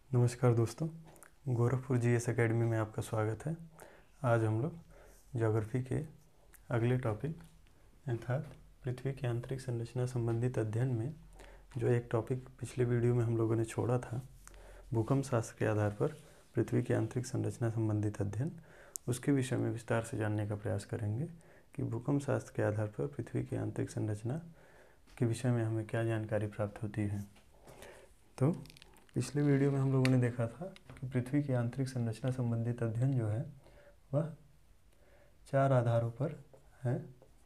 नमस्कार दोस्तों, Gorakhpur GS academy में आपका स्वागत है। आज हम लोग ज्योग्राफी के अगले टॉपिक अर्थात पृथ्वी की आंतरिक संरचना संबंधित अध्ययन में जो एक टॉपिक पिछले वीडियो में हम लोगों ने छोड़ा था, भूकंप शास्त्र के आधार पर पृथ्वी की आंतरिक संरचना संबंधित अध्ययन, उसके विषय में विस्तार से जानने का प्रयास करेंगे कि भूकंप शास्त्र के आधार पर पृथ्वी की आंतरिक संरचना के विषय में हमें क्या जानकारी प्राप्त होती है। तो पिछले वीडियो में हम लोगों ने देखा था कि पृथ्वी की आंतरिक संरचना संबंधित अध्ययन जो है वह 4 आधारों पर है।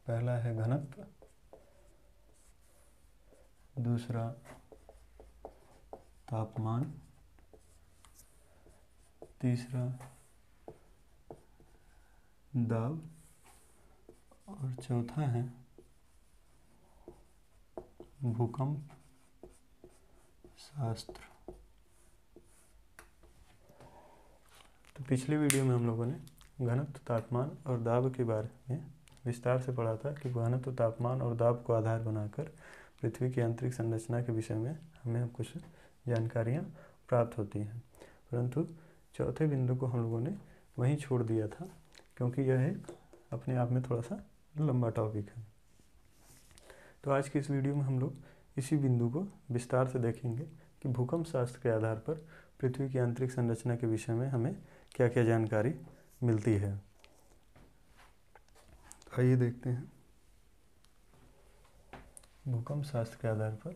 पहला है घनत्व, दूसरा तापमान, तीसरा दाब और चौथा है भूकंप शास्त्र। तो पिछले वीडियो में हम लोगों ने घनत्व, तापमान और दाब के बारे में विस्तार से पढ़ा था कि घनत्व, तापमान और दाब को आधार बनाकर पृथ्वी की आंतरिक संरचना के विषय में हमें कुछ जानकारियाँ प्राप्त होती हैं, परंतु चौथे बिंदु को हम लोगों ने वहीं छोड़ दिया था क्योंकि यह एक अपने आप में थोड़ा सा लंबा टॉपिक है। तो आज की इस वीडियो में हम लोग इसी बिंदु को विस्तार से देखेंगे कि भूकंप शास्त्र के आधार पर पृथ्वी की आंतरिक संरचना के विषय में हमें क्या क्या जानकारी मिलती है। आइए देखते हैं भूकंप शास्त्र के आधार पर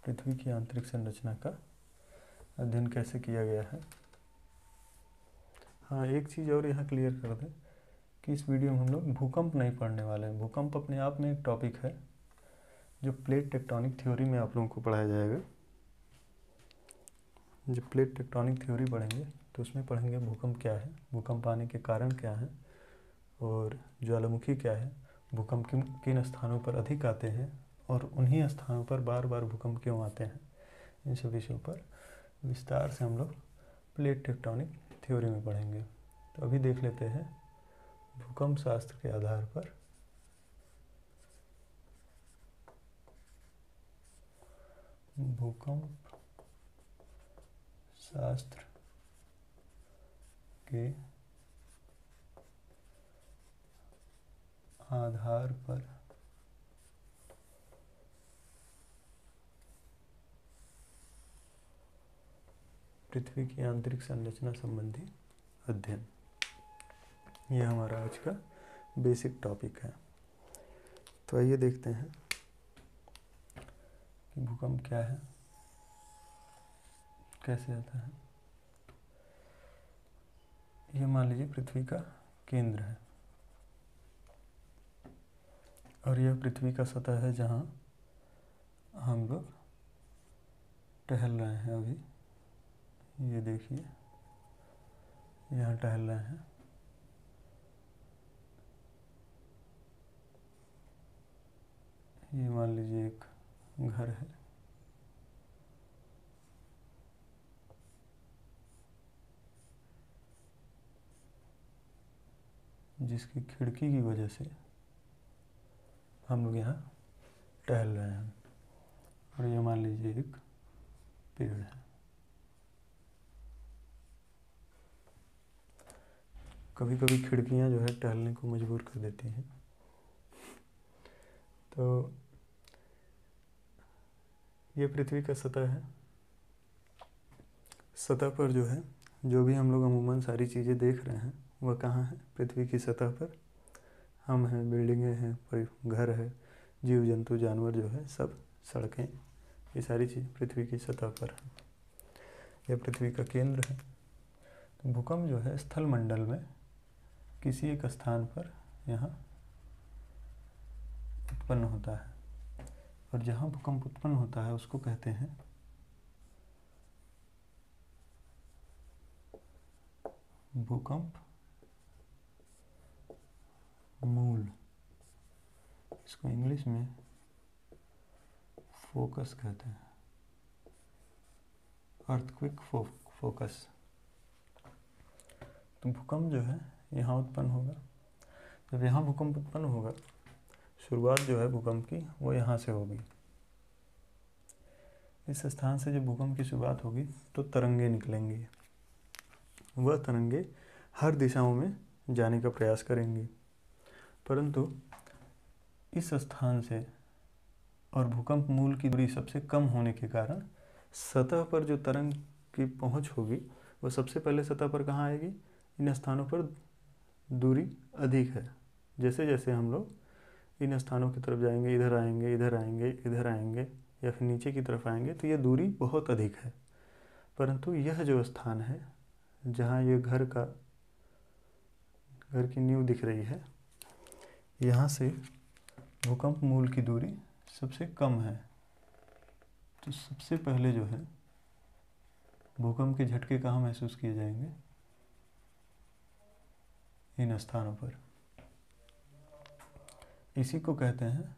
पृथ्वी की आंतरिक संरचना का अध्ययन कैसे किया गया है। हाँ, एक चीज़ और यहाँ क्लियर कर दें कि इस वीडियो में हम लोग भूकंप नहीं पढ़ने वाले हैं। भूकंप अपने आप में एक टॉपिक है जो प्लेट टेक्टोनिक थ्योरी में आप लोगों को पढ़ाया जाएगा। जब प्लेट टेक्टोनिक थ्योरी पढ़ेंगे तो उसमें पढ़ेंगे भूकंप क्या है, भूकंप आने के कारण क्या है और ज्वालामुखी क्या है, भूकंप किन स्थानों पर अधिक आते हैं और उन्हीं स्थानों पर बार बार भूकंप क्यों आते हैं। इन सब विषयों पर विस्तार से हम लोग प्लेट टेक्टोनिक थ्योरी में पढ़ेंगे। तो अभी देख लेते हैं भूकंप शास्त्र के आधार पर भूकंप शास्त्र के आधार पर पृथ्वी की आंतरिक संरचना संबंधी अध्ययन, यह हमारा आज का बेसिक टॉपिक है। तो आइए देखते हैं कि भूकंप क्या है, कैसे आता है। यह मान लीजिए पृथ्वी का केंद्र है और यह पृथ्वी का सतह है जहाँ हम लोग टहल रहे हैं। अभी ये देखिए, यहाँ टहल रहे हैं। ये मान लीजिए एक घर है, जिसकी खिड़की की वजह से हम लोग यहाँ टहल रहे हैं। और ये मान लीजिए एक पेड़ है। कभी कभी खिड़कियाँ जो है टहलने को मजबूर कर देती हैं। तो ये पृथ्वी का सतह है। सतह पर जो है, जो भी हम लोग अमूमन सारी चीज़ें देख रहे हैं वह कहाँ है, पृथ्वी की सतह पर। हम हैं, बिल्डिंगें हैं, घर है, जीव जंतु जानवर जो है सब, सड़कें, ये सारी चीज़ पृथ्वी की सतह पर है। यह पृथ्वी का केंद्र है। तो भूकंप जो है स्थल मंडल में किसी एक स्थान पर यहाँ उत्पन्न होता है और जहाँ भूकंप उत्पन्न होता है उसको कहते हैं भूकंप मूल। इसको इंग्लिश में फोकस कहते हैं, अर्थक्वेक फोकस। तो भूकंप जो है यहाँ उत्पन्न होगा। जब यहाँ भूकंप उत्पन्न होगा, शुरुआत जो है भूकंप की वो यहाँ से होगी। इस स्थान से जब भूकंप की शुरुआत होगी तो तरंगे निकलेंगी। वह तरंगे हर दिशाओं में जाने का प्रयास करेंगी, परंतु इस स्थान से और भूकंप मूल की दूरी सबसे कम होने के कारण सतह पर जो तरंग की पहुंच होगी वह सबसे पहले सतह पर कहाँ आएगी? इन स्थानों पर दूरी अधिक है। जैसे जैसे हम लोग इन स्थानों की तरफ जाएंगे, इधर आएंगे, इधर आएंगे, इधर आएंगे या फिर नीचे की तरफ आएंगे, तो ये दूरी बहुत अधिक है। परंतु यह जो स्थान है जहाँ ये घर की नींव दिख रही है, यहाँ से भूकंप मूल की दूरी सबसे कम है। तो सबसे पहले जो है भूकंप के झटके कहाँ महसूस किए जाएंगे? इन स्थानों पर। इसी को कहते हैं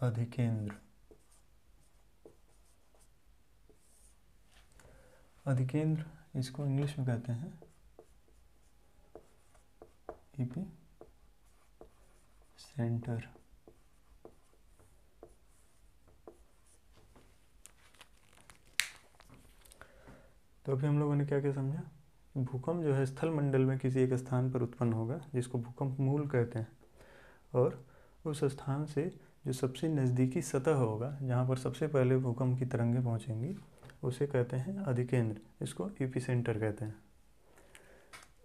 अधिकेंद्र। अधिकेंद्र इसको इंग्लिश में कहते हैं ईपी सेंटर। तो अभी हम लोगों ने क्या क्या समझा? भूकंप जो है स्थल मंडल में किसी एक स्थान पर उत्पन्न होगा जिसको भूकंप मूल कहते हैं, और उस स्थान से जो सबसे नज़दीकी सतह होगा जहाँ पर सबसे पहले भूकंप की तरंगें पहुँचेंगी उसे कहते हैं अधिकेंद्र, इसको एपिसेंटर कहते हैं।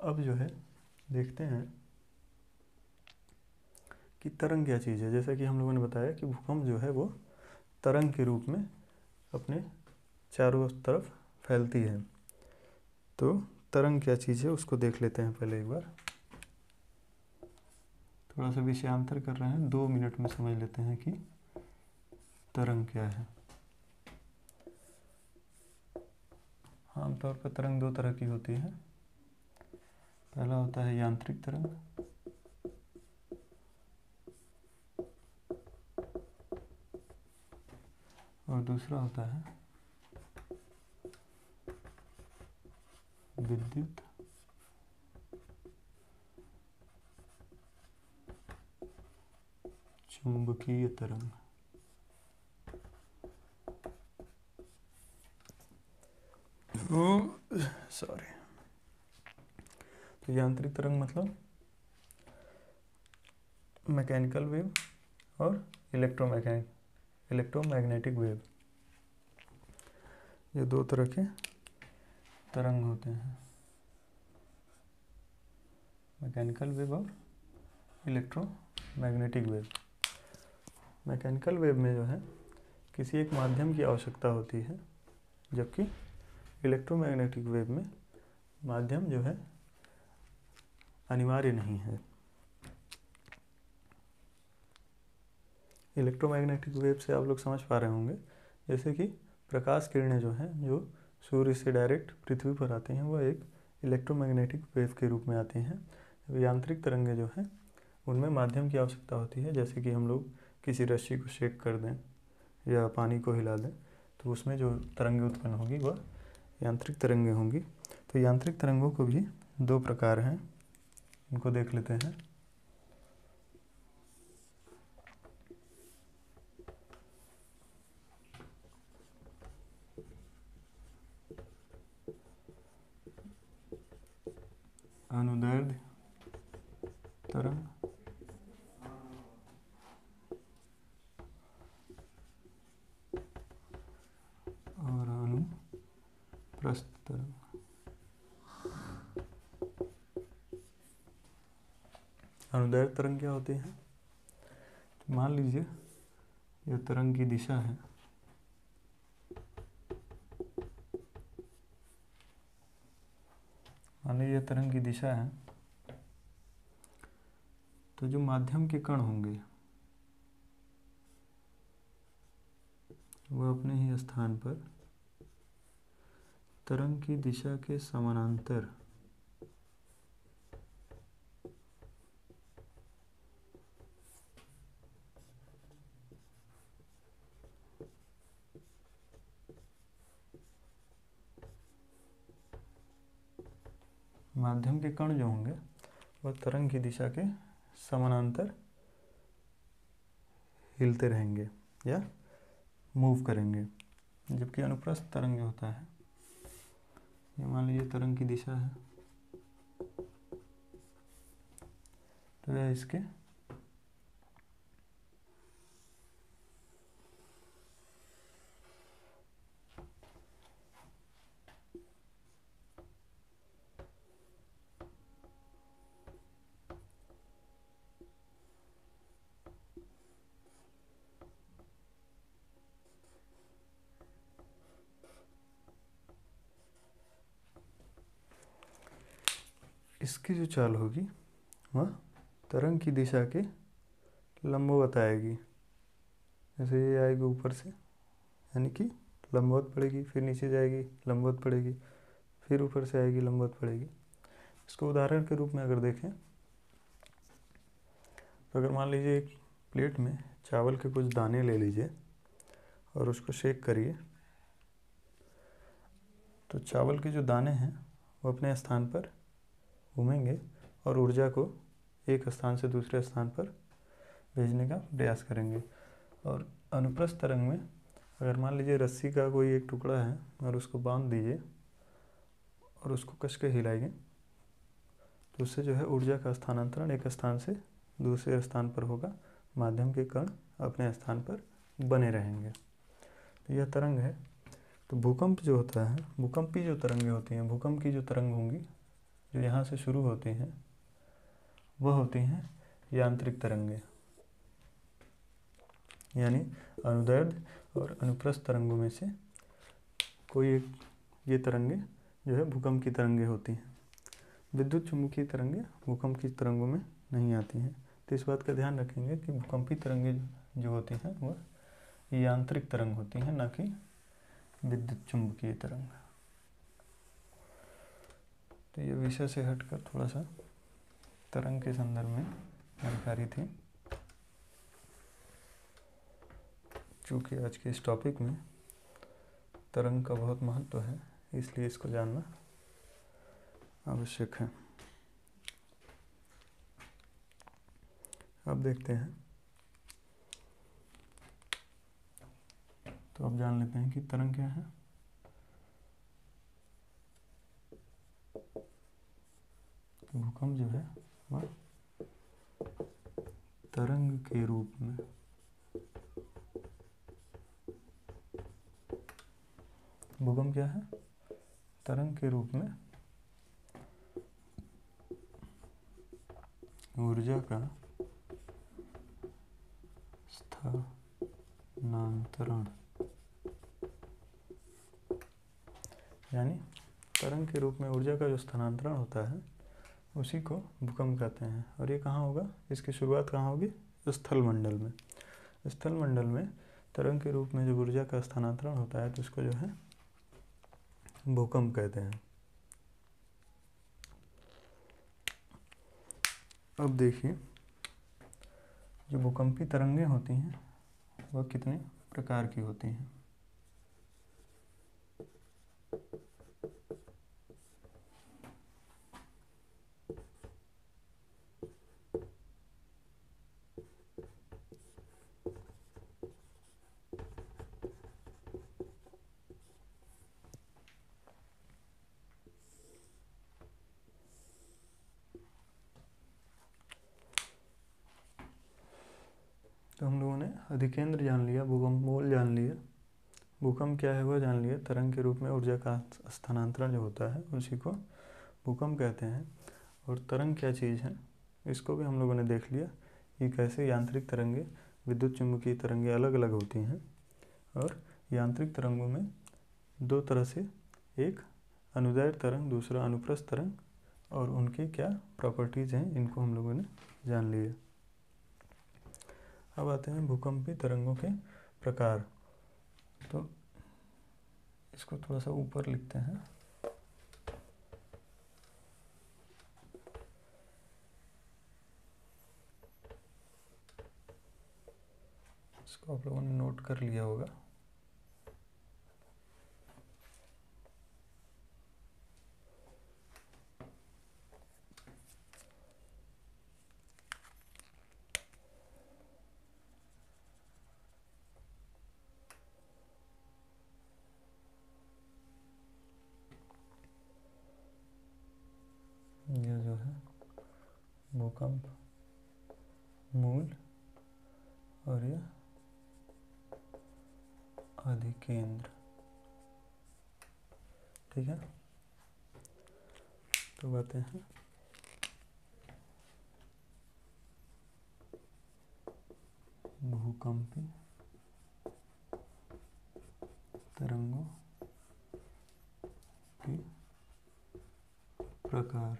अब जो है देखते हैं कि तरंग क्या चीज़ है। जैसा कि हम लोगों ने बताया कि भूकंप जो है वो तरंग के रूप में अपने चारों तरफ फैलती है। तो तरंग क्या चीज़ है उसको देख लेते हैं पहले एक बार। थोड़ा सा विषयांतर कर रहे हैं, 2 मिनट में समझ लेते हैं कि तरंग क्या है। आमतौर पर तरंग 2 तरह की होती है। पहला होता है यांत्रिक तरंग, और दूसरा होता है विद्युत चुंबकीय तरंग। सॉरी। तो यांत्रिक तरंग मतलब मैकेनिकल वेव और इलेक्ट्रोमैग्नेटिक वेव, ये 2 तरह के तरंग होते हैं, मैकेनिकल वेव और इलेक्ट्रोमैग्नेटिक वेव। मैकेनिकल वेव में जो है किसी एक माध्यम की आवश्यकता होती है, जबकि इलेक्ट्रोमैग्नेटिक वेव में माध्यम जो है अनिवार्य नहीं है। इलेक्ट्रोमैग्नेटिक वेव से आप लोग समझ पा रहे होंगे जैसे कि प्रकाश किरणें जो हैं जो सूर्य से डायरेक्ट पृथ्वी पर आती हैं वह एक इलेक्ट्रोमैग्नेटिक वेव के रूप में आती हैं। यांत्रिक तरंगें जो हैं उनमें माध्यम की आवश्यकता होती है, जैसे कि हम लोग किसी रस्सी को शेक कर दें या पानी को हिला दें तो उसमें जो तरंगें उत्पन्न होगी वह यांत्रिक तरंगें होंगी। तो यांत्रिक तरंगों को भी 2 प्रकार हैं, इनको देख लेते हैं। अनुदैर्ध्य तरंग और अनुप्रस्थ तरंग। अनुदैर्ध्य तरंग क्या होती है? तो मान लीजिए यह तरंग की दिशा है, मान लीजिए तरंग की दिशा है, तो जो माध्यम के कण होंगे वह अपने ही स्थान पर तरंग की दिशा के समानांतर माध्यम के कण जो होंगे वह तरंग की दिशा के समानांतर हिलते रहेंगे या मूव करेंगे। जबकि अनुप्रस्थ तरंग जो होता है, ये मान लीजिए तरंग की दिशा है, तो यह इसके इसकी जो चाल होगी वह तरंग की दिशा के लंबवत आएगी। जैसे ये आएगी ऊपर से, यानी कि लंबवत पड़ेगी, फिर नीचे जाएगी लंबवत पड़ेगी, फिर ऊपर से आएगी लंबवत पड़ेगी। इसको उदाहरण के रूप में अगर देखें तो अगर मान लीजिए एक प्लेट में चावल के कुछ दाने ले लीजिए और उसको शेक करिए, तो चावल के जो दाने हैं वो अपने स्थान पर घूमेंगे और ऊर्जा को एक स्थान से दूसरे स्थान पर भेजने का प्रयास करेंगे। और अनुप्रस्थ तरंग में अगर मान लीजिए रस्सी का कोई एक टुकड़ा है और उसको बांध दीजिए और उसको कस के हिलाएंगे, तो उससे जो है ऊर्जा का स्थानांतरण एक स्थान से दूसरे स्थान पर होगा, माध्यम के कण अपने स्थान पर बने रहेंगे। तो यह तरंग है। तो भूकंप जो होता है, भूकंपी जो तरंगें होती हैं, भूकंप की जो तरंग होंगी जो यहाँ से शुरू होती हैं, वह होती हैं यांत्रिक तरंगें। यानी अनुदैर्ध्य और अनुप्रस्थ तरंगों में से कोई एक ये तरंगें जो है भूकंप की तरंगें होती हैं। विद्युत चुम्बकीय तरंगें भूकंप की तरंगों में नहीं आती हैं। तो इस बात का ध्यान रखेंगे कि भूकंपी तरंगें जो होती हैं वह यांत्रिक तरंग होती हैं, ना कि विद्युत चुम्बकीय तरंग। तो ये विषय से हटकर थोड़ा सा तरंग के संदर्भ में जानकारी थी। चूँकि आज के इस टॉपिक में तरंग का बहुत महत्व है, इसलिए इसको जानना आवश्यक है। अब देखते हैं, तो अब जान लेते हैं कि तरंग क्या है। भूकंप जो है वह तरंग के रूप में भूकंप क्या है, तरंग के रूप में ऊर्जा का स्थानांतरण, यानी तरंग के रूप में ऊर्जा का जो स्थानांतरण होता है उसी को भूकंप कहते हैं। और ये कहाँ होगा, इसकी शुरुआत कहाँ होगी, स्थल मंडल में। स्थल मंडल में तरंग के रूप में जो ऊर्जा का स्थानांतरण होता है तो इसको जो है भूकंप कहते हैं। अब देखिए, जो भूकंपी तरंगें होती हैं वह कितने प्रकार की होती हैं। तो हम लोगों ने अधिकेंद्र जान लिया, भूकंप मूल जान लिया, भूकंप क्या है वह जान लिया, तरंग के रूप में ऊर्जा का स्थानांतरण जो होता है उसी को भूकंप कहते हैं। और तरंग क्या चीज़ है इसको भी हम लोगों ने देख लिया कि कैसे यांत्रिक तरंगे, विद्युत चुम्बकीय तरंगे अलग अलग होती हैं। और यांत्रिक तरंगों में दो तरह से, एक अनुदैर्ध्य तरंग, दूसरा अनुप्रस्थ तरंग, और उनकी क्या प्रॉपर्टीज़ हैं इनको हम लोगों ने जान लिया। अब आते हैं भूकंपी तरंगों के प्रकार। तो इसको थोड़ा सा ऊपर लिखते हैं। इसको आप लोगों ने नोट कर लिया होगा। भूकंप मूल और यह अधिकेंद्र। ठीक है, तो बातें हैं भूकंपी तरंगों के प्रकार।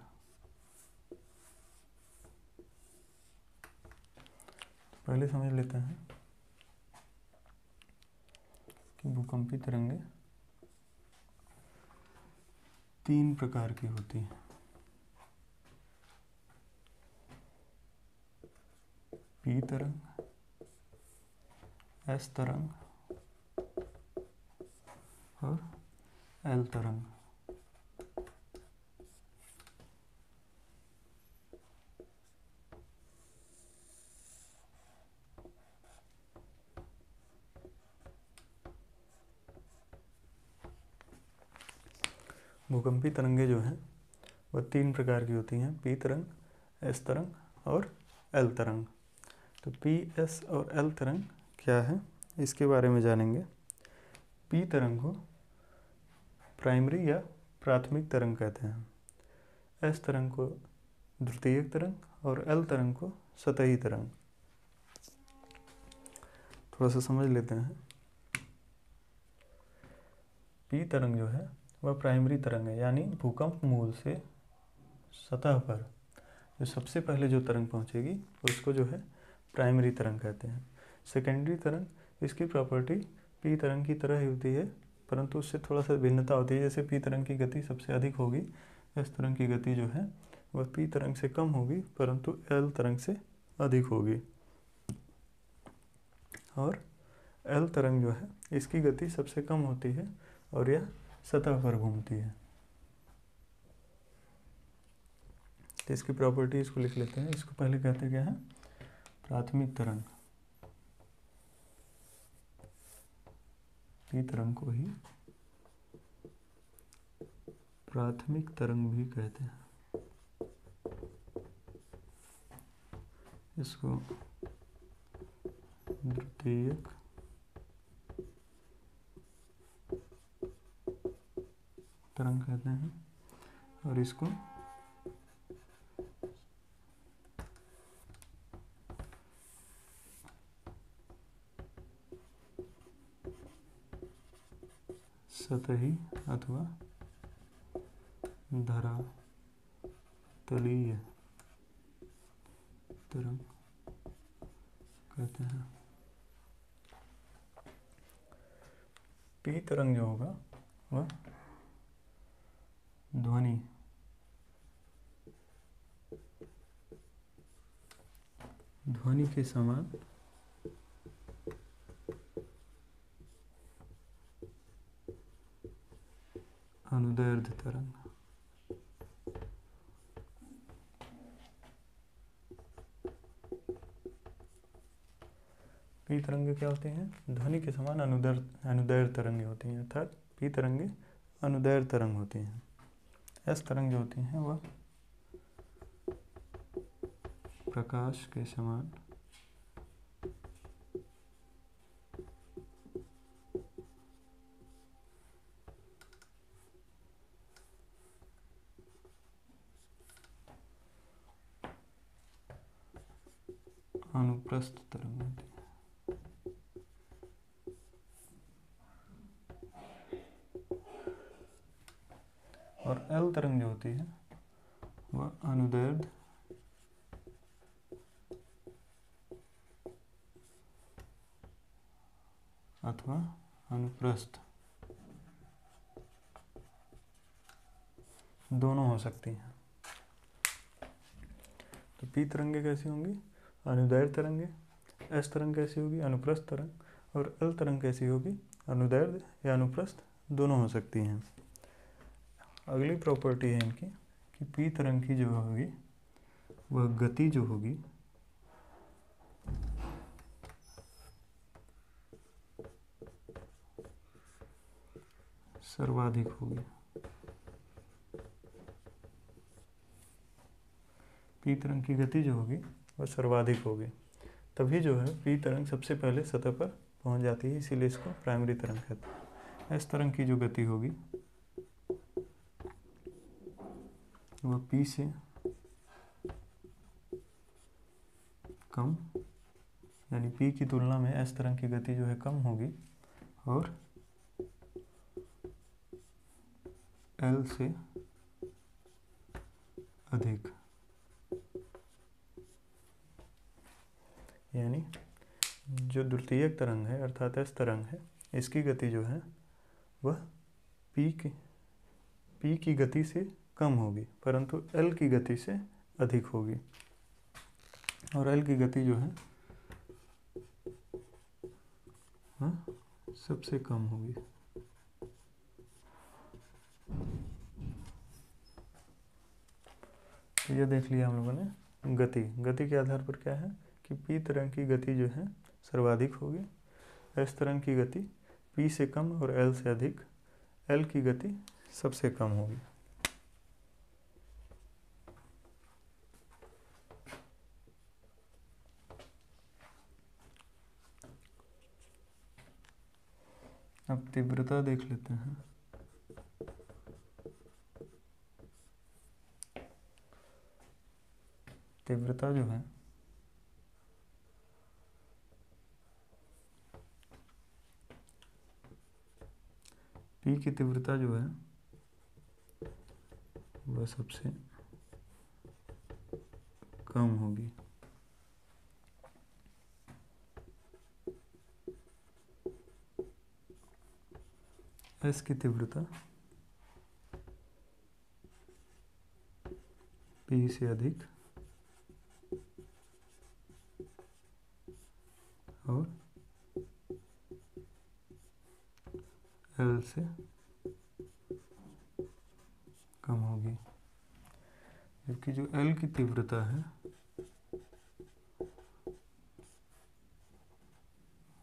पहले समझ लेते हैं कि भूकंपी तरंगें 3 प्रकार की होती हैं। पी तरंग, एस तरंग और एल तरंग। भूकंपी तरंगें जो हैं वह 3 प्रकार की होती हैं, पी तरंग, एस तरंग और एल तरंग। तो पी, एस और एल तरंग क्या है इसके बारे में जानेंगे। पी तरंग को प्राइमरी या प्राथमिक तरंग कहते हैं, एस तरंग को द्वितीयक तरंग और एल तरंग को सतही तरंग। थोड़ा सा समझ लेते हैं। पी तरंग जो है वह प्राइमरी तरंग है, यानी भूकंप मूल से सतह पर जो सबसे पहले जो तरंग पहुंचेगी उसको जो है प्राइमरी तरंग कहते हैं। सेकेंडरी तरंग, इसकी प्रॉपर्टी पी तरंग की तरह ही होती है, परंतु उससे थोड़ा सा भिन्नता होती है। जैसे पी तरंग की गति सबसे अधिक होगी, एस तरंग की गति जो है वह पी तरंग से कम होगी परंतु एल तरंग से अधिक होगी। और एल तरंग जो है इसकी गति सबसे कम होती है और यह सतह पर घूमती है। तो इसकी प्रॉपर्टी इसको लिख लेते हैं। इसको पहले कहते क्या है, प्राथमिक तरंग। पी तरंग को ही प्राथमिक तरंग भी कहते हैं। इसको द्वितीयक तरंग कहते हैं और इसको सतही अथवा धरातलीय तरंग कहते हैं। पी तरंग जो होगा वह ध्वनि के समान अनुदैर्ध्य तरंग। पी तरंगे क्या होती हैं, ध्वनि के समान अनुदैर्ध्य तरंगे होती हैं, अर्थात पी तरंगे अनुदैर्ध्य तरंग होती हैं। एस तरंग जो होती हैं वह प्रकाश के समान अनुप्रस्थ तरंग होती है। और एल तरंग जो होती है वह अनुदैर्ध्य अथवा अनुप्रस्थ दोनों हो सकती हैं। तो पी तरंगे कैसी होंगी, अनुदैर्ध्य तरंगे। एस तरंग कैसी होगी, अनुप्रस्थ तरंग। और एल तरंग कैसी होगी, अनुदैर्ध्य या अनुप्रस्थ दोनों हो सकती हैं। अगली प्रॉपर्टी है इनकी कि पी तरंग की जो होगी वह गति जो होगी सर्वाधिक होगी। पी तरंग की गति जो होगी वह सर्वाधिक होगी, तभी जो है पी तरंग सबसे पहले सतह पर पहुंच जाती है, इसीलिए इसको प्राइमरी तरंग कहते हैं। एस तरंग की जो गति होगी वह पी से कम, यानी पी की तुलना में एस तरंग की गति जो है कम होगी और एल से अधिक, यानी जो द्वितीयक तरंग है अर्थात एस तरंग है, इसकी गति जो है वह पी की गति से कम होगी परंतु एल की गति से अधिक होगी, और एल की गति जो है सबसे कम होगी। तो ये देख लिया हम लोगों ने गति के आधार पर क्या है कि पी तरंग की गति जो है सर्वाधिक होगी, एस तरंग की गति पी से कम और एल से अधिक, एल की गति सबसे कम होगी। अब तीव्रता देख लेते हैं। तीव्रता जो है पी की तीव्रता जो है वह सबसे कम होगी, एस की तीव्रता पी से अधिक और एल से कम होगी, जबकि जो एल की तीव्रता है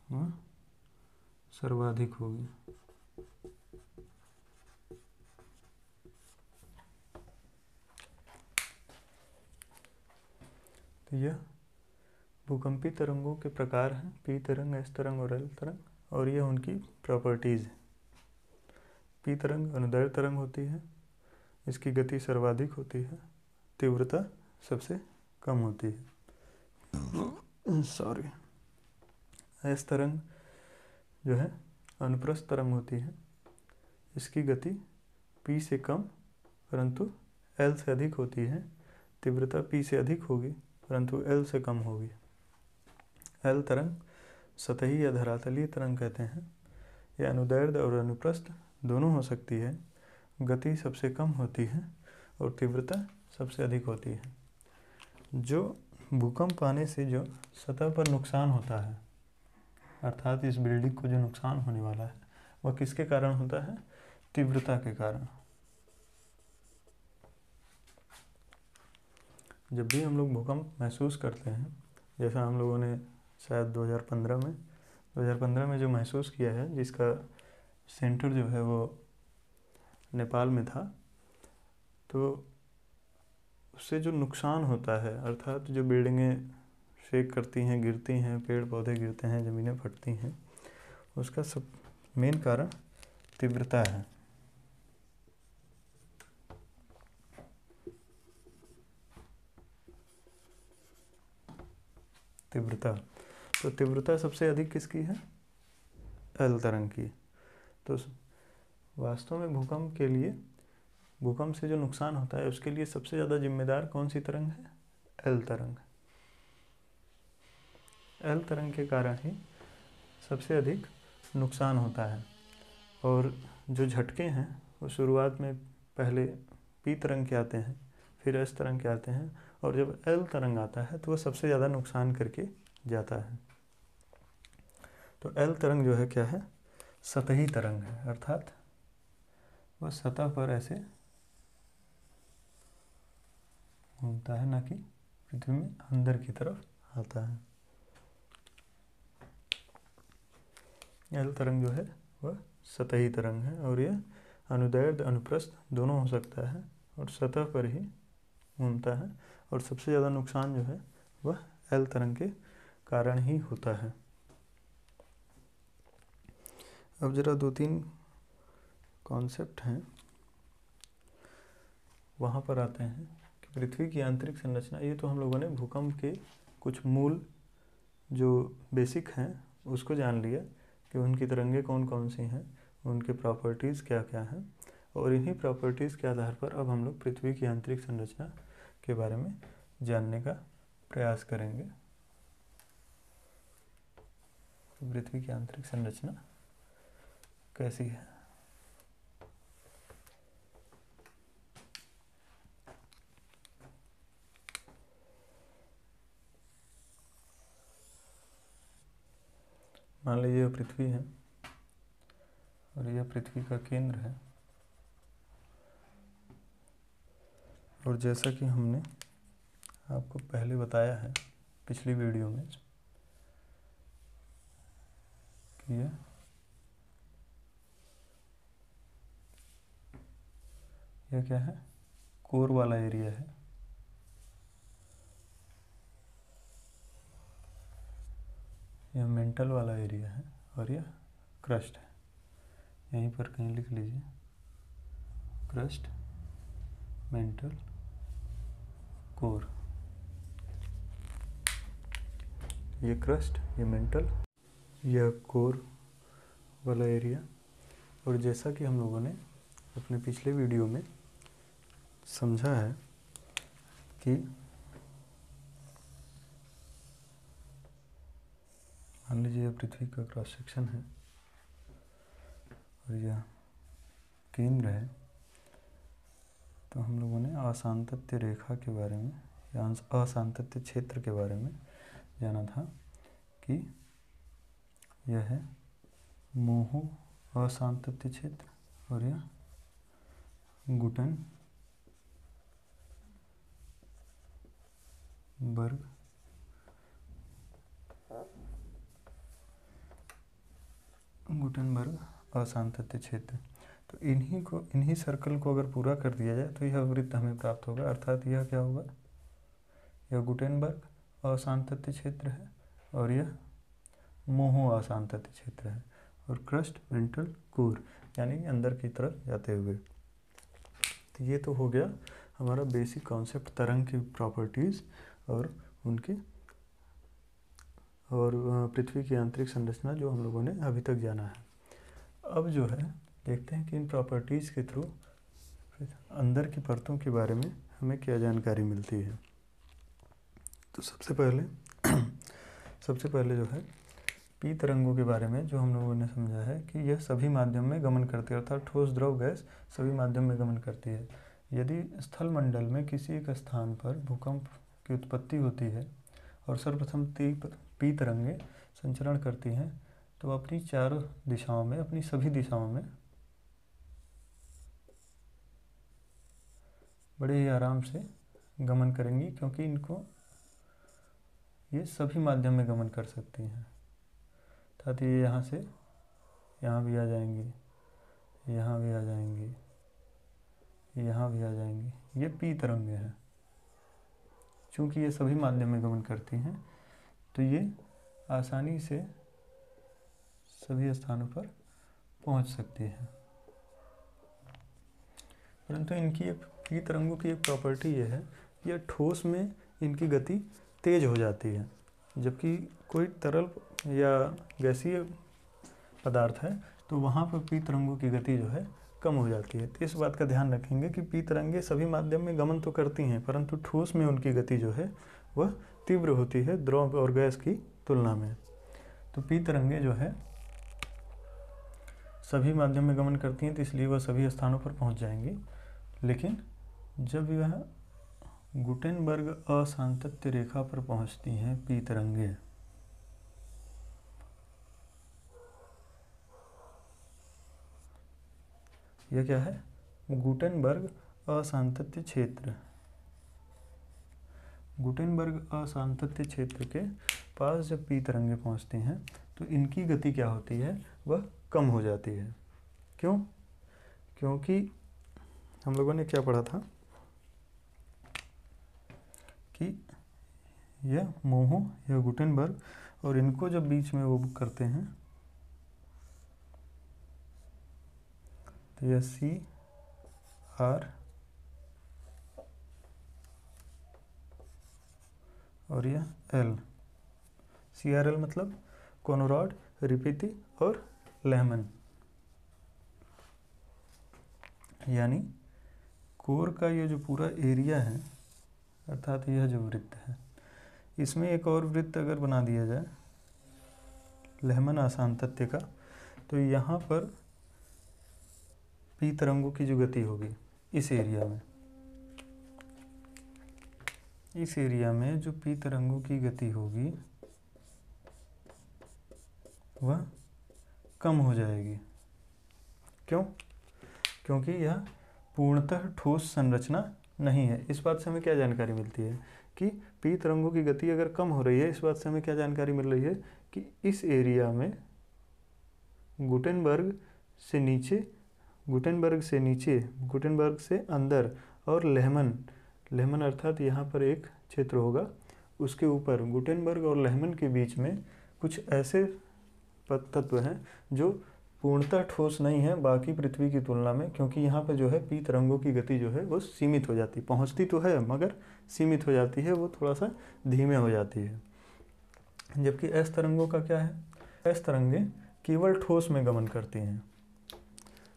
वह सर्वाधिक होगी। तो यह भूकंपी तरंगों के प्रकार हैं, पी तरंग, एस तरंग और एल तरंग, और यह उनकी प्रॉपर्टीज़ है। पी तरंग अनुदैर्ध्य तरंग होती है, इसकी गति सर्वाधिक होती है, तीव्रता सबसे कम होती है। सॉरी। एस तरंग जो है अनुप्रस्थ तरंग होती है, इसकी गति पी से कम परंतु एल से अधिक होती है, तीव्रता पी से अधिक होगी परंतु एल से कम होगी। एल तरंग सतही या धरातलीय तरंग कहते हैं। यह अनुदैर्ध्य और अनुप्रस्थ दोनों हो सकती है, गति सबसे कम होती है और तीव्रता सबसे अधिक होती है। जो भूकंप आने से जो सतह पर नुकसान होता है अर्थात इस बिल्डिंग को जो नुकसान होने वाला है वह किसके कारण होता है? तीव्रता के कारण। जब भी हम लोग भूकंप महसूस करते हैं, जैसा हम लोगों ने शायद 2015 में जो महसूस किया है, जिसका सेंटर जो है वो नेपाल में था, तो उससे जो नुकसान होता है अर्थात जो बिल्डिंगें शेक करती हैं, गिरती हैं, पेड़ पौधे गिरते हैं, ज़मीनें फटती हैं, उसका सब मेन कारण तीव्रता है। तीव्रता, तो तीव्रता सबसे अधिक किसकी है? एल तरंग की। तो वास्तव में भूकंप के लिए, भूकंप से जो नुकसान होता है उसके लिए सबसे ज़्यादा जिम्मेदार कौन सी तरंग है? एल तरंग। एल तरंग के कारण ही सबसे अधिक नुकसान होता है, और जो झटके हैं वो शुरुआत में पहले पी तरंग के आते हैं, फिर एस तरंग के आते हैं, और जब एल तरंग आता है तो वह सबसे ज़्यादा नुकसान करके जाता है। तो एल तरंग जो है क्या है? सतही तरंग है, अर्थात वह सतह पर ऐसे घूमता है, ना कि पृथ्वी में अंदर की तरफ आता है। एल तरंग जो है वह सतही तरंग है, और यह अनुदैर्ध्य अनुप्रस्थ दोनों हो सकता है और सतह पर ही घूमता है, और सबसे ज़्यादा नुकसान जो है वह एल तरंग के कारण ही होता है। अब जरा 2-3 कॉन्सेप्ट हैं, वहाँ पर आते हैं कि पृथ्वी की आंतरिक संरचना। ये तो हम लोगों ने भूकंप के कुछ मूल जो बेसिक हैं उसको जान लिया कि उनकी तरंगें कौन कौन सी हैं, उनके प्रॉपर्टीज़ क्या क्या हैं, और इन्हीं प्रॉपर्टीज़ के आधार पर अब हम लोग पृथ्वी की आंतरिक संरचना के बारे में जानने का प्रयास करेंगे। तो पृथ्वी की आंतरिक संरचना कैसी है। मान लीजिए यह पृथ्वी है और यह पृथ्वी का केंद्र है, और जैसा कि हमने आपको पहले बताया है पिछली वीडियो में कि यह क्या है, कोर वाला एरिया है। यह मेंटल वाला एरिया है और यह क्रस्ट है। यहीं पर कहीं लिख लीजिए, क्रस्ट, मेंटल, कोर। ये क्रस्ट, ये मेंटल, यह कोर वाला एरिया। और जैसा कि हम लोगों ने अपने पिछले वीडियो में समझा है कि मान लीजिए यह पृथ्वी का क्रॉस सेक्शन है और यह केंद्र है, तो हम लोगों ने असांतत्य रेखा के बारे में या असांतत्य क्षेत्र के बारे में जाना था कि यह है मोहो असांतत्य क्षेत्र और यह गुटेनबर्ग असांतत्य क्षेत्र। तो इन्हीं सर्कल को अगर पूरा कर दिया जाए तो यह वृत्त हमें प्राप्त होगा। अर्थात यह क्या होगा, यह गुटेनबर्ग असांतत्य क्षेत्र है और यह मोहो असांतत्य क्षेत्र है, और क्रस्ट, मेंटल, कोर यानी अंदर की तरफ जाते हुए। तो ये तो हो गया हमारा बेसिक कॉन्सेप्ट तरंग की प्रॉपर्टीज़ और उनके और पृथ्वी की आंतरिक संरचना जो हम लोगों ने अभी तक जाना है। अब जो है देखते हैं कि इन प्रॉपर्टीज़ के थ्रू अंदर की परतों के बारे में हमें क्या जानकारी मिलती है। तो सबसे पहले जो है पी तरंगों के बारे में जो हम लोगों ने समझा है कि यह सभी माध्यम में गमन करती है, अर्थात ठोस, द्रव, गैस सभी माध्यम में गमन करती है। यदि स्थल मंडल में किसी एक स्थान पर भूकंप की उत्पत्ति होती है और सर्वप्रथम पी तरंगें संचरण करती हैं तो अपनी चारों दिशाओं में, अपनी सभी दिशाओं में बड़े ही आराम से गमन करेंगी, क्योंकि ये सभी माध्यम में गमन कर सकती हैं। अर्थात ये यहाँ से यहाँ भी आ जाएंगी, यहाँ भी आ जाएंगी, यहाँ भी आ जाएंगी। ये पी तरंगें हैं। चूँकि ये सभी माध्यम में गमन करती हैं तो ये आसानी से सभी स्थानों पर पहुँच सकती हैं। परंतु इनकी पी तरंगों की एक प्रॉपर्टी ये है, यह ठोस में इनकी गति तेज हो जाती है, जबकि कोई तरल या गैसीय पदार्थ है तो वहाँ पर पी तरंगों की गति जो है कम हो जाती है। तो इस बात का ध्यान रखेंगे कि पी तरंगें सभी माध्यम में गमन तो करती हैं, परंतु ठोस में उनकी गति जो है वह तीव्र होती है द्रव और गैस की तुलना में। तो पी तरंगें जो है सभी माध्यम में गमन करती हैं, तो इसलिए वह सभी स्थानों पर पहुंच जाएंगी। लेकिन जब यह गुटेनबर्ग असांतत्य रेखा पर पहुंचती हैं पी तरंगें, यह क्या है, गुटेनबर्ग असांतत्य क्षेत्र। गुटेनबर्ग असांतत्य क्षेत्र के पास जब पी तरंगें पहुंचती हैं तो इनकी गति क्या होती है, वह कम हो जाती है। क्यों? क्योंकि हम लोगों ने क्या पढ़ा था कि यह मोहो या गुटेनबर्ग, और इनको जब बीच में वो करते हैं तो यह CR और यह L। CRL मतलब कोनोरॉड, रिपेती और लेहमन, यानी कोर का ये जो पूरा एरिया है, अर्थात यह जो वृत्त है, इसमें एक और वृत्त अगर बना दिया जाए लेहमन असांतत्य का, तो यहाँ पर पी तरंगों की जो गति होगी इस एरिया में, इस एरिया में जो पी तरंगों की गति होगी वह कम हो जाएगी। क्यों? क्योंकि यह पूर्णतः ठोस संरचना नहीं है। इस बात से हमें क्या जानकारी मिलती है कि पी तरंगों की गति अगर कम हो रही है, इस बात से हमें क्या जानकारी मिल रही है कि इस एरिया में गुटेनबर्ग से नीचे, गुटेनबर्ग से अंदर और लेहमन अर्थात यहाँ पर एक क्षेत्र होगा, उसके ऊपर गुटेनबर्ग और लेहमन के बीच में कुछ ऐसे तत्व हैं जो पूर्णतः ठोस नहीं है बाकी पृथ्वी की तुलना में, क्योंकि यहाँ पर जो है पी तरंगों की गति जो है वो सीमित हो जाती है, पहुँचती तो है मगर सीमित हो जाती है, वो थोड़ा सा धीमे हो जाती है। जबकि एस तरंगों का क्या है, एस तरंगें केवल ठोस में गमन करती हैं।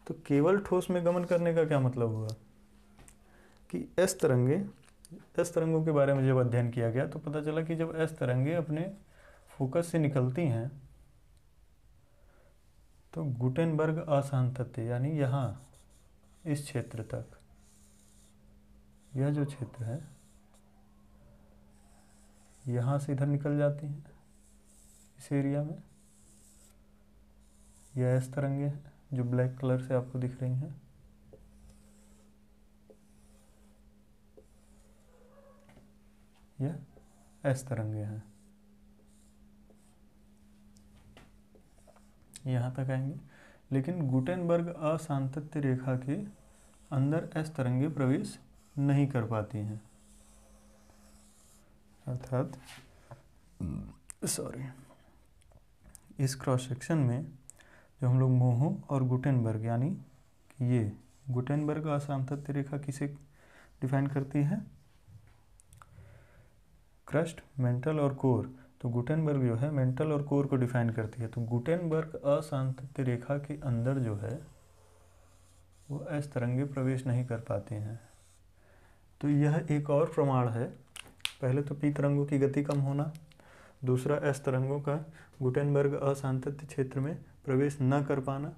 तो केवल ठोस में गमन करने का क्या मतलब हुआ कि एस तरंगों के बारे में जब अध्ययन किया गया तो पता चला कि जब एस तरंगें अपने फोकस से निकलती हैं तो गुटेनबर्ग असांतत्य, यानी यहाँ इस क्षेत्र तक, यह जो क्षेत्र है यहाँ से इधर निकल जाती हैं इस एरिया में। यह एस तरंगे हैं जो ब्लैक कलर से आपको दिख रही हैं, यह एस तरंगे हैं, यहाँ तक आएंगे। लेकिन गुटेनबर्ग असांतत्य रेखा के अंदर एस तरंगे प्रवेश नहीं कर पाती हैं, अर्थात इस क्रॉस सेक्शन में जो हम लोग मोहो और गुटेनबर्ग, यानी कि ये गुटेनबर्ग असांतत्य रेखा किसे डिफाइन करती है, क्रस्ट, मेंटल और कोर। तो गुटेनबर्ग जो है मेंटल और कोर को डिफाइन करती है। तो गुटेनबर्ग असांतत्य रेखा के अंदर जो है वो एस तरंगे प्रवेश नहीं कर पाते हैं। तो यह एक और प्रमाण है, पहले तो पी तरंगों की गति कम होना, दूसरा एस तरंगों का गुटेनबर्ग असांतत्य क्षेत्र में प्रवेश न कर पाना।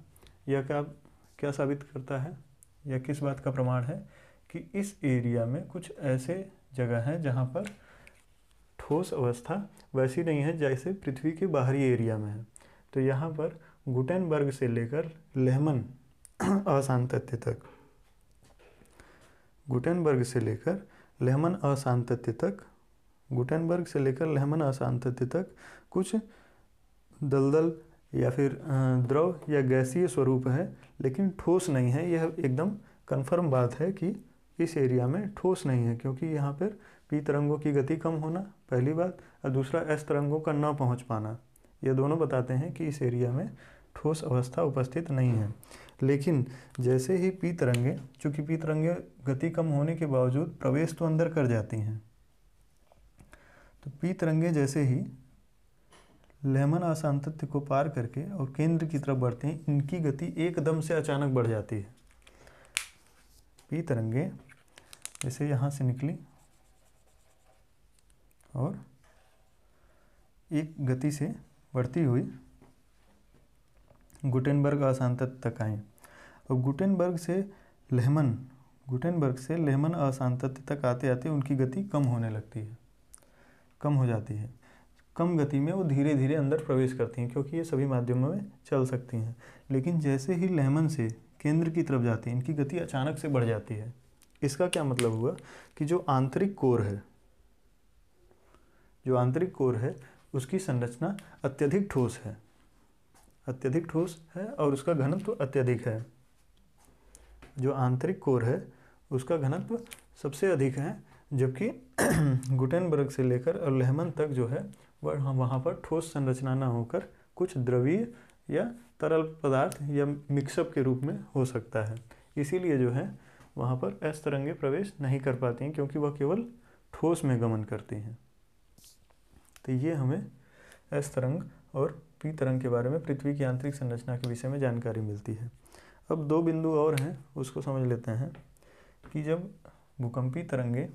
यह क्या साबित करता है या किस बात का प्रमाण है कि इस एरिया में कुछ ऐसे जगह हैं जहाँ पर ठोस अवस्था वैसी नहीं है जैसे पृथ्वी के बाहरी एरिया में है। तो यहाँ पर गुटेनबर्ग से लेकर लेहमन असांतत्य तक, गुटेनबर्ग से लेकर लेहमन असांतत्य तक कुछ दलदल या फिर द्रव या गैसीय स्वरूप है, लेकिन ठोस नहीं है। यह एकदम कन्फर्म बात है कि इस एरिया में ठोस नहीं है, क्योंकि यहाँ पर पी तरंगों की गति कम होना पहली बात, और दूसरा एस तरंगों का न पहुँच पाना, ये दोनों बताते हैं कि इस एरिया में ठोस अवस्था उपस्थित नहीं है। लेकिन जैसे ही पी तरंगे, चूँकि पी तरंगे गति कम होने के बावजूद प्रवेश तो अंदर कर जाती हैं, तो पी तरंगे जैसे ही लेहमन असांतत्य को पार करके और केंद्र की तरफ बढ़ते हैं, इनकी गति एकदम से अचानक बढ़ जाती है। पी तरंगे जैसे यहाँ से निकली और एक गति से बढ़ती हुई गुटेनबर्ग असांतत्य तक आई, और गुटेनबर्ग से लेहमन असांतत्य तक आते आते उनकी गति कम होने लगती है, कम हो जाती है। कम गति में वो धीरे धीरे अंदर प्रवेश करती हैं, क्योंकि ये सभी माध्यमों में चल सकती हैं। लेकिन जैसे ही लेहमन से केंद्र की तरफ जाती है, इनकी गति अचानक से बढ़ जाती है। इसका क्या मतलब हुआ कि जो आंतरिक कोर है उसकी संरचना अत्यधिक ठोस है और उसका घनत्व अत्यधिक है। जो आंतरिक कोर है उसका घनत्व सबसे अधिक है, जबकि गुटेनबर्ग से लेकर और लेहमन तक जो है वह वहाँ पर ठोस संरचना ना होकर कुछ द्रवीय या तरल पदार्थ या मिक्सअप के रूप में हो सकता है। इसीलिए जो है वहाँ पर एस तरंगें प्रवेश नहीं कर पाती हैं, क्योंकि वह केवल ठोस में गमन करती हैं। तो ये हमें एस तरंग और पी तरंग के बारे में पृथ्वी की आंतरिक संरचना के विषय में जानकारी मिलती है। अब दो बिंदु और हैं, उसको समझ लेते हैं कि जब भूकंपी तरंगें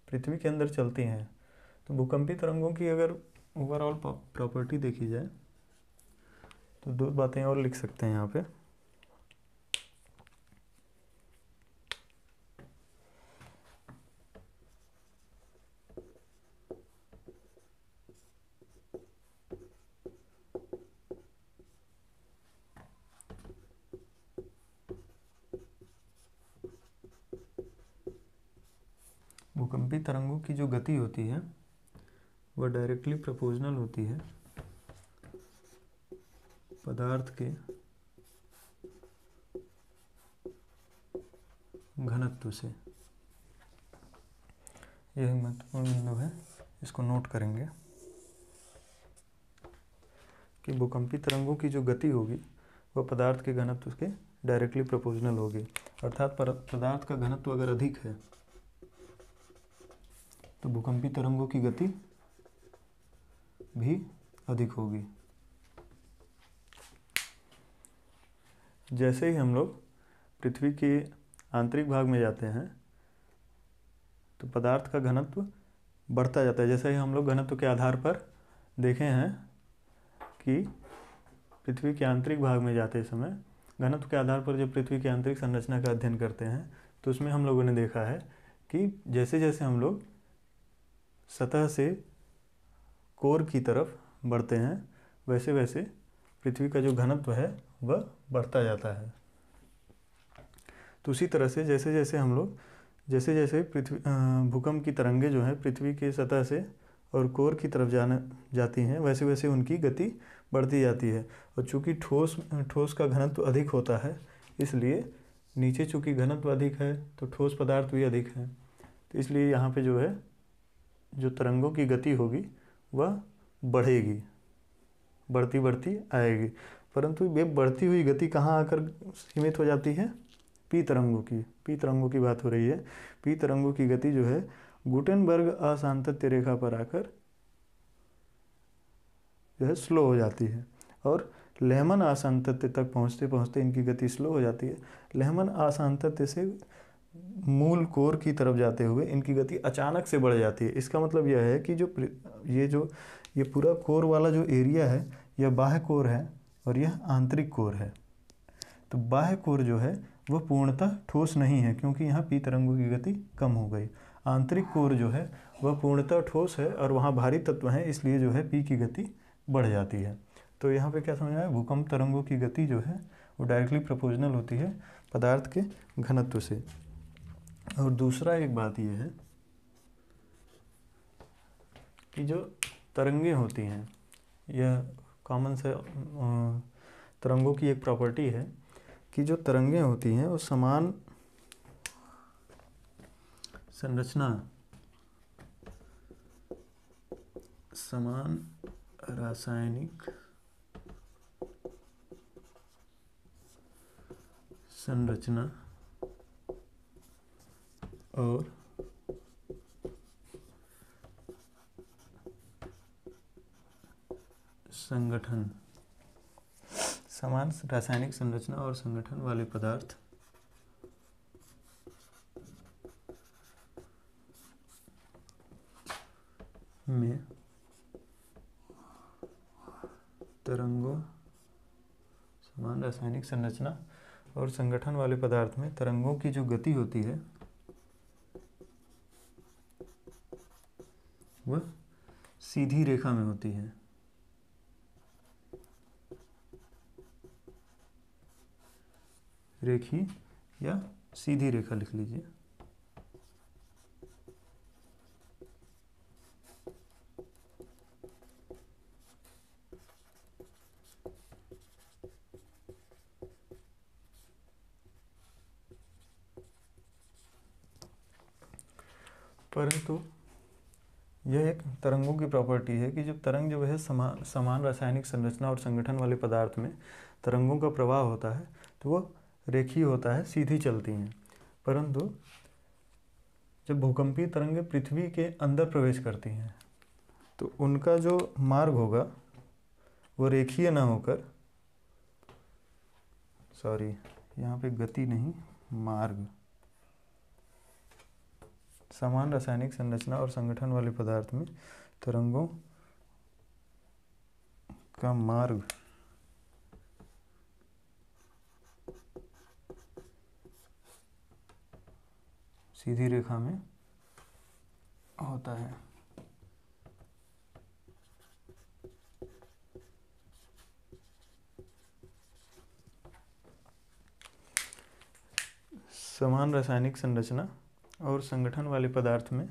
पृथ्वी के अंदर चलती हैं तो भूकंपी तरंगों की अगर ओवरऑल प्रॉपर्टी देखी जाए तो दो बातें और लिख सकते हैं यहाँ पे। भूकंपी तरंगों की जो गति होती है वह डायरेक्टली प्रोपोर्शनल होती है पदार्थ के घनत्व से। यह महत्वपूर्ण बिंदु है, इसको नोट करेंगे कि भूकंपी तरंगों की जो गति होगी वह पदार्थ के घनत्व के डायरेक्टली प्रोपोर्शनल होगी। अर्थात पदार्थ का घनत्व अगर अधिक है तो भूकंपी तरंगों की गति भी अधिक होगी। जैसे ही हम लोग पृथ्वी के आंतरिक भाग में जाते हैं तो पदार्थ का घनत्व बढ़ता जाता है। जैसे ही हम लोग घनत्व के आधार पर देखे हैं कि पृथ्वी के आंतरिक भाग में जाते समय घनत्व के आधार पर जब पृथ्वी की आंतरिक संरचना का अध्ययन करते हैं तो उसमें हम लोगों ने देखा है कि जैसे जैसे हम लोग सतह से कोर की तरफ बढ़ते हैं वैसे वैसे पृथ्वी का जो घनत्व है वह बढ़ता जाता है। तो उसी तरह से जैसे जैसे पृथ्वी भूकंप की तरंगें जो हैं पृथ्वी की सतह से और कोर की तरफ जाती हैं वैसे वैसे उनकी गति बढ़ती जाती है। और चूँकि ठोस का घनत्व अधिक होता है इसलिए नीचे चूँकि घनत्व अधिक है तो ठोस पदार्थ भी अधिक है, तो इसलिए यहाँ पे जो है जो तरंगों की गति होगी वह बढ़ेगी, बढ़ती आएगी। परंतु ये बढ़ती हुई गति कहाँ आकर सीमित हो जाती है? पी तरंगों की बात हो रही है। पी तरंगों की गति जो है गुटेनबर्ग असांतत्य रेखा पर आकर जो है स्लो हो जाती है और लेहमन असांतत्य तक पहुँचते पहुँचते इनकी गति स्लो हो जाती है। लेहमन असांतत्य से मूल कोर की तरफ जाते हुए इनकी गति अचानक से बढ़ जाती है। इसका मतलब यह है कि ये पूरा कोर वाला जो एरिया है यह बाह्य कोर है और यह आंतरिक कोर है। तो बाह्य कोर जो है वह पूर्णतः ठोस नहीं है क्योंकि यहाँ पी तरंगों की गति कम हो गई। आंतरिक कोर जो है वह पूर्णतः ठोस है और वहाँ भारी तत्व हैं, इसलिए जो है पी की गति बढ़ जाती है। तो यहाँ पे क्या समझ आया? भूकंप तरंगों की गति जो है वो डायरेक्टली प्रोपोर्शनल होती है पदार्थ के घनत्व से। और दूसरा एक बात यह है कि जो तरंगें होती हैं यह कॉमन से तरंगों की एक प्रॉपर्टी है कि जो तरंगें होती हैं वो समान संरचना, समान रासायनिक संरचना और संगठन, समान रासायनिक संरचना और संगठन वाले पदार्थ में तरंगों, समान रासायनिक संरचना और संगठन वाले पदार्थ में तरंगों की जो गति होती है वह सीधी रेखा में होती है। रेखी या सीधी रेखा लिख लीजिए। परंतु यह एक तरंगों की प्रॉपर्टी है कि जब तरंग जो है समान रासायनिक संरचना और संगठन वाले पदार्थ में तरंगों का प्रवाह होता है तो वो रेखीय होता है, सीधी चलती हैं। परंतु जब भूकंपीय तरंगें पृथ्वी के अंदर प्रवेश करती हैं तो उनका जो मार्ग होगा वो रेखीय ना होकर, यहाँ पे गति नहीं, मार्ग, समान रासायनिक संरचना और संगठन वाले पदार्थ में तरंगों का मार्ग सीधी रेखा में होता है। समान रासायनिक संरचना और संगठन वाले पदार्थ में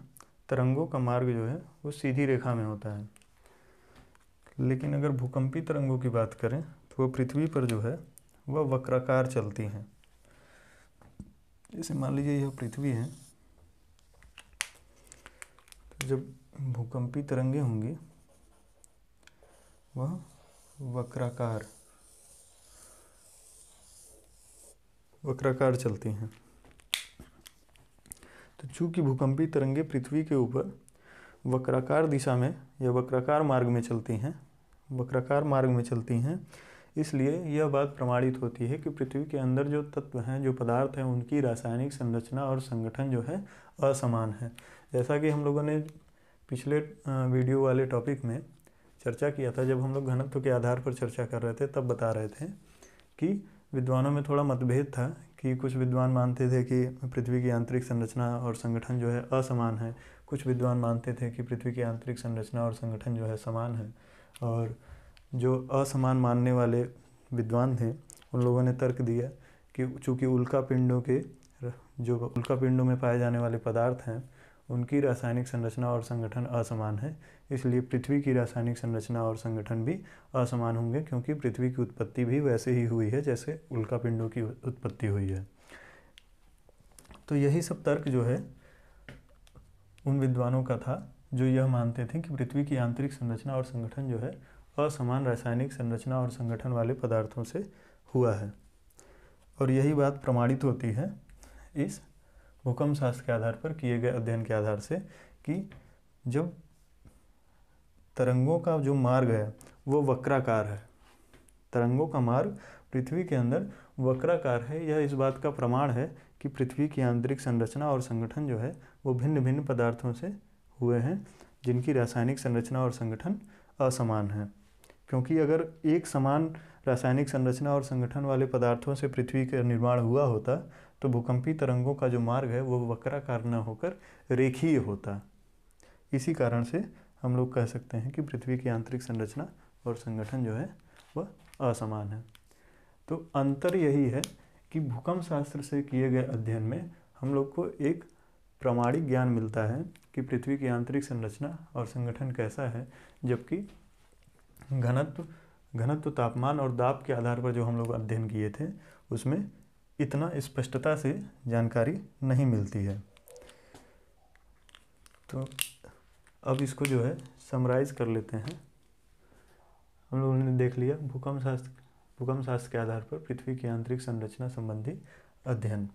तरंगों का मार्ग जो है वो सीधी रेखा में होता है। लेकिन अगर भूकंपीय तरंगों की बात करें तो वो पृथ्वी पर जो है वह वक्राकार चलती हैं। जैसे मान लीजिए यह पृथ्वी है, तो जब भूकंपीय तरंगें होंगी वह वक्राकार चलती हैं। तो चूंकि भूकंपीय तरंगें पृथ्वी के ऊपर वक्राकार दिशा में या वक्राकार मार्ग में चलती हैं, इसलिए यह बात प्रमाणित होती है कि पृथ्वी के अंदर जो तत्व हैं, जो पदार्थ हैं, उनकी रासायनिक संरचना और संगठन जो है असमान है। जैसा कि हम लोगों ने पिछले वीडियो वाले टॉपिक में चर्चा किया था, जब हम लोग घनत्व के आधार पर चर्चा कर रहे थे तब बता रहे थे कि विद्वानों में थोड़ा मतभेद था कि कुछ विद्वान मानते थे कि पृथ्वी की आंतरिक संरचना और संगठन जो है असमान है, कुछ विद्वान मानते थे कि पृथ्वी की आंतरिक संरचना और संगठन जो है समान है। और जो असमान मानने वाले विद्वान थे उन लोगों ने तर्क दिया कि चूँकि उल्कापिंडों में पाए जाने वाले पदार्थ हैं उनकी रासायनिक संरचना और संगठन असमान है, इसलिए पृथ्वी की रासायनिक संरचना और संगठन भी असमान होंगे, क्योंकि पृथ्वी की उत्पत्ति भी वैसे ही हुई है जैसे उल्कापिंडों की उत्पत्ति हुई है। तो यही सब तर्क जो है उन विद्वानों का था जो यह मानते थे कि पृथ्वी की आंतरिक संरचना और संगठन जो है असमान रासायनिक संरचना और संगठन वाले पदार्थों से हुआ है। और यही बात प्रमाणित होती है इस भूकंप शास्त्र के आधार पर किए गए अध्ययन के आधार से कि जब तरंगों का जो मार्ग है वो वक्राकार है, तरंगों का मार्ग पृथ्वी के अंदर वक्राकार है, यह इस बात का प्रमाण है कि पृथ्वी की आंतरिक संरचना और संगठन जो है वो भिन्न भिन्न पदार्थों से हुए हैं जिनकी रासायनिक संरचना और संगठन असमान है। क्योंकि अगर एक समान रासायनिक संरचना और संगठन वाले पदार्थों से पृथ्वी का निर्माण हुआ होता तो भूकंपीय तरंगों का जो मार्ग है वो वक्राकार न होकर रेखीय होता। इसी कारण से हम लोग कह सकते हैं कि पृथ्वी की आंतरिक संरचना और संगठन जो है वह असमान है। तो अंतर यही है कि भूकंप शास्त्र से किए गए अध्ययन में हम लोग को एक प्रामाणिक ज्ञान मिलता है कि पृथ्वी की आंतरिक संरचना और संगठन कैसा है, जबकि घनत्व, तापमान और दाब के आधार पर जो हम लोग अध्ययन किए थे उसमें इतना स्पष्टता से जानकारी नहीं मिलती है। तो अब इसको जो है समराइज कर लेते हैं। हम लोगों ने देख लिया भूकंप शास्त्र के आधार पर पृथ्वी की आंतरिक संरचना संबंधी अध्ययन।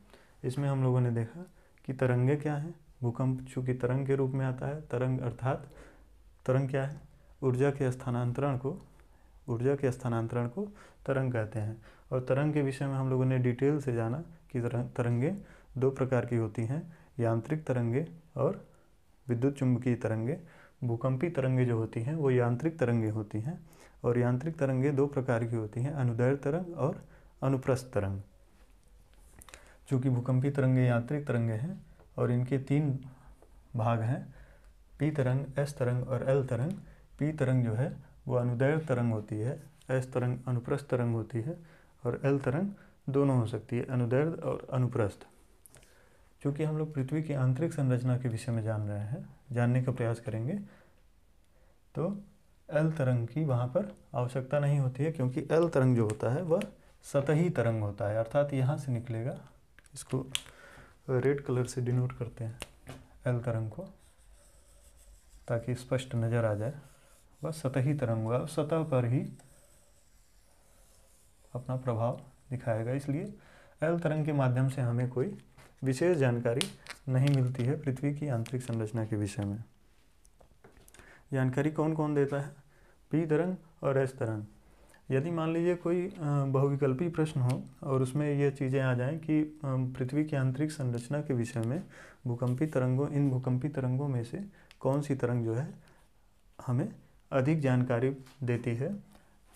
इसमें हम लोगों ने देखा कि तरंगें क्या हैं। भूकंप चूँकि तरंग के रूप में आता है, तरंग अर्थात तरंग क्या है, ऊर्जा के स्थानांतरण को तरंग कहते हैं। और तरंग के विषय में हम लोगों ने डिटेल से जाना कि तरंगें दो प्रकार की होती हैं, यांत्रिक तरंगें और विद्युत चुम्बकीय तरंगें। भूकंपीय तरंगें जो होती हैं वो यांत्रिक तरंगें होती हैं, और यांत्रिक तरंगें दो प्रकार की होती हैं, अनुदैर्घ्य तरंग और अनुप्रस्थ तरंग। चूँकि भूकंपीय तरंगें यांत्रिक तरंगें हैं और इनके तीन भाग हैं, पी तरंग, एस तरंग और एल तरंग। पी तरंग जो है वो अनुदैर्घ्य तरंग होती है, एस तरंग अनुप्रस्थ तरंग होती है, और एल तरंग दोनों हो सकती है, अनुदैर्घ्य और अनुप्रस्थ। चूँकि हम लोग पृथ्वी की आंतरिक संरचना के विषय में जानने का प्रयास करेंगे, तो एल तरंग की वहाँ पर आवश्यकता नहीं होती है, क्योंकि एल तरंग जो होता है वह सतही तरंग होता है, अर्थात यहाँ से निकलेगा। इसको रेड कलर से डिनोट करते हैं एल तरंग को। ताकि स्पष्ट नज़र आ जाए, वह सतही तरंग होगा, सतह पर ही अपना प्रभाव दिखाएगा। इसलिए एल तरंग के माध्यम से हमें कोई विशेष जानकारी नहीं मिलती है पृथ्वी की आंतरिक संरचना के विषय में। जानकारी कौन कौन देता है? पी तरंग और एस तरंग। यदि मान लीजिए कोई बहुविकल्पी प्रश्न हो और उसमें ये चीज़ें आ जाएं कि पृथ्वी की आंतरिक संरचना के विषय में इन भूकंपी तरंगों में से कौन सी तरंग जो है हमें अधिक जानकारी देती है,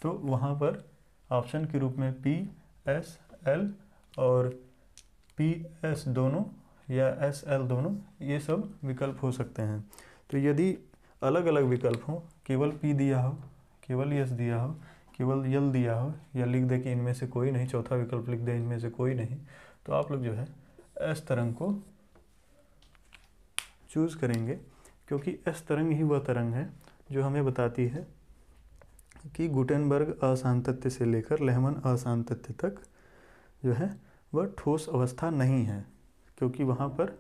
तो वहाँ पर ऑप्शन के रूप में पी, एस, एल और पी एस दोनों या एस एल दोनों, ये सब विकल्प हो सकते हैं। तो यदि अलग अलग विकल्प हो, केवल पी दिया हो, केवल एस दिया हो, केवल यल दिया हो, या लिख दे कि इनमें से कोई नहीं, चौथा विकल्प लिख दे इनमें से कोई नहीं, तो आप लोग जो है एस तरंग को चूज़ करेंगे, क्योंकि एस तरंग ही वह तरंग है जो हमें बताती है कि गुटेनबर्ग असांतत्य से लेकर लेहमन असांतत्य तक जो है वह ठोस अवस्था नहीं है, क्योंकि वहाँ पर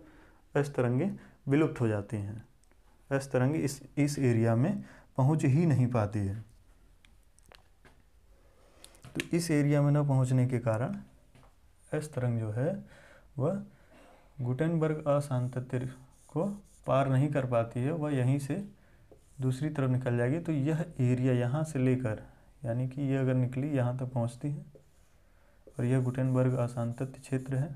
एस तरंगें विलुप्त हो जाती हैं। एस तरंग इस एरिया में पहुँच ही नहीं पाती है। तो इस एरिया में न पहुँचने के कारण एस तरंग जो है वह गुटेनबर्ग असांतत्य को पार नहीं कर पाती है, वह यहीं से दूसरी तरफ निकल जाएगी। तो यह एरिया यहाँ से लेकर, यानी कि ये अगर निकली यहाँ तक पहुँचती है और यह गुटेनबर्ग असांतत्य क्षेत्र है,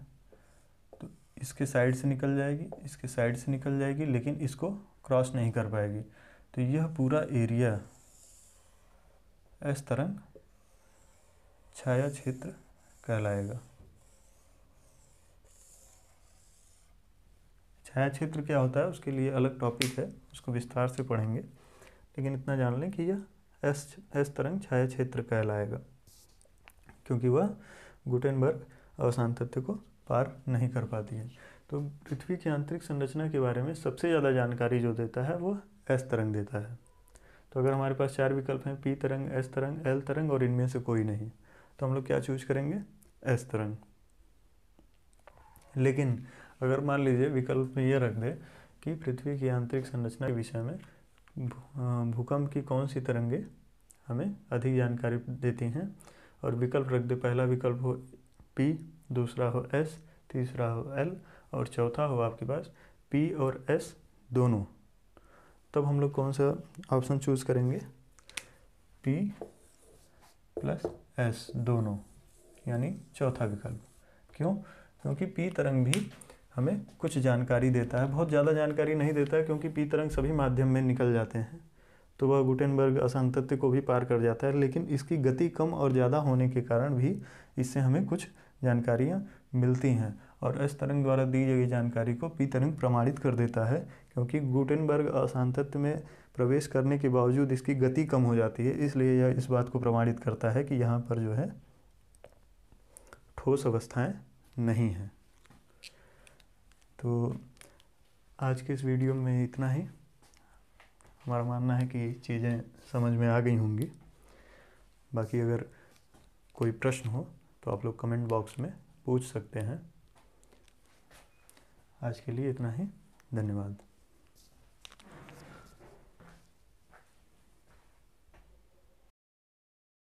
तो इसके साइड से निकल जाएगी, इसके साइड से निकल जाएगी, लेकिन इसको क्रॉस नहीं कर पाएगी। तो यह पूरा एरिया एस तरंग छाया क्षेत्र कहलाएगा। छाया क्षेत्र क्या होता है उसके लिए अलग टॉपिक है, उसको विस्तार से पढ़ेंगे, लेकिन इतना जान लें कि यह एस तरंग छाया क्षेत्र कहलाएगा, क्योंकि वह गुटेनबर्ग असांतत्य को पार नहीं कर पाती है। तो पृथ्वी की आंतरिक संरचना के बारे में सबसे ज़्यादा जानकारी जो देता है वो एस तरंग देता है। तो अगर हमारे पास 4 विकल्प हैं, पी तरंग, एस तरंग, एल तरंग और इनमें से कोई नहीं, तो हम लोग क्या चूज करेंगे? एस तरंग। लेकिन अगर मान लीजिए विकल्प में ये रख दे कि पृथ्वी की आंतरिक संरचना के विषय में भूकंप की कौन सी तरंगे हमें अधिक जानकारी देती हैं, और विकल्प रख दे, पहला विकल्प हो पी, दूसरा हो एस, तीसरा हो एल और चौथा हो आपके पास पी और एस दोनों, तब हम लोग कौन सा ऑप्शन चूज करेंगे? पी प्लस एस दोनों, यानी चौथा विकल्प। क्यों? क्योंकि पी तरंग भी हमें कुछ जानकारी देता है, बहुत ज़्यादा जानकारी नहीं देता है, क्योंकि पी तरंग सभी माध्यम में निकल जाते हैं, तो वह गुटेनबर्ग असांतत्य को भी पार कर जाता है, लेकिन इसकी गति कम और ज़्यादा होने के कारण भी इससे हमें कुछ जानकारियाँ मिलती हैं, और एस तरंग द्वारा दी गई जानकारी को पी तरंग प्रमाणित कर देता है, क्योंकि गुटेनबर्ग असांतत्य में प्रवेश करने के बावजूद इसकी गति कम हो जाती है, इसलिए यह इस बात को प्रमाणित करता है कि यहाँ पर जो है ठोस अवस्थाएं नहीं हैं। तो आज के इस वीडियो में इतना ही। हमारा मानना है कि चीज़ें समझ में आ गई होंगी। बाकी अगर कोई प्रश्न हो तो आप लोग कमेंट बॉक्स में पूछ सकते हैं। आज के लिए इतना ही, धन्यवाद।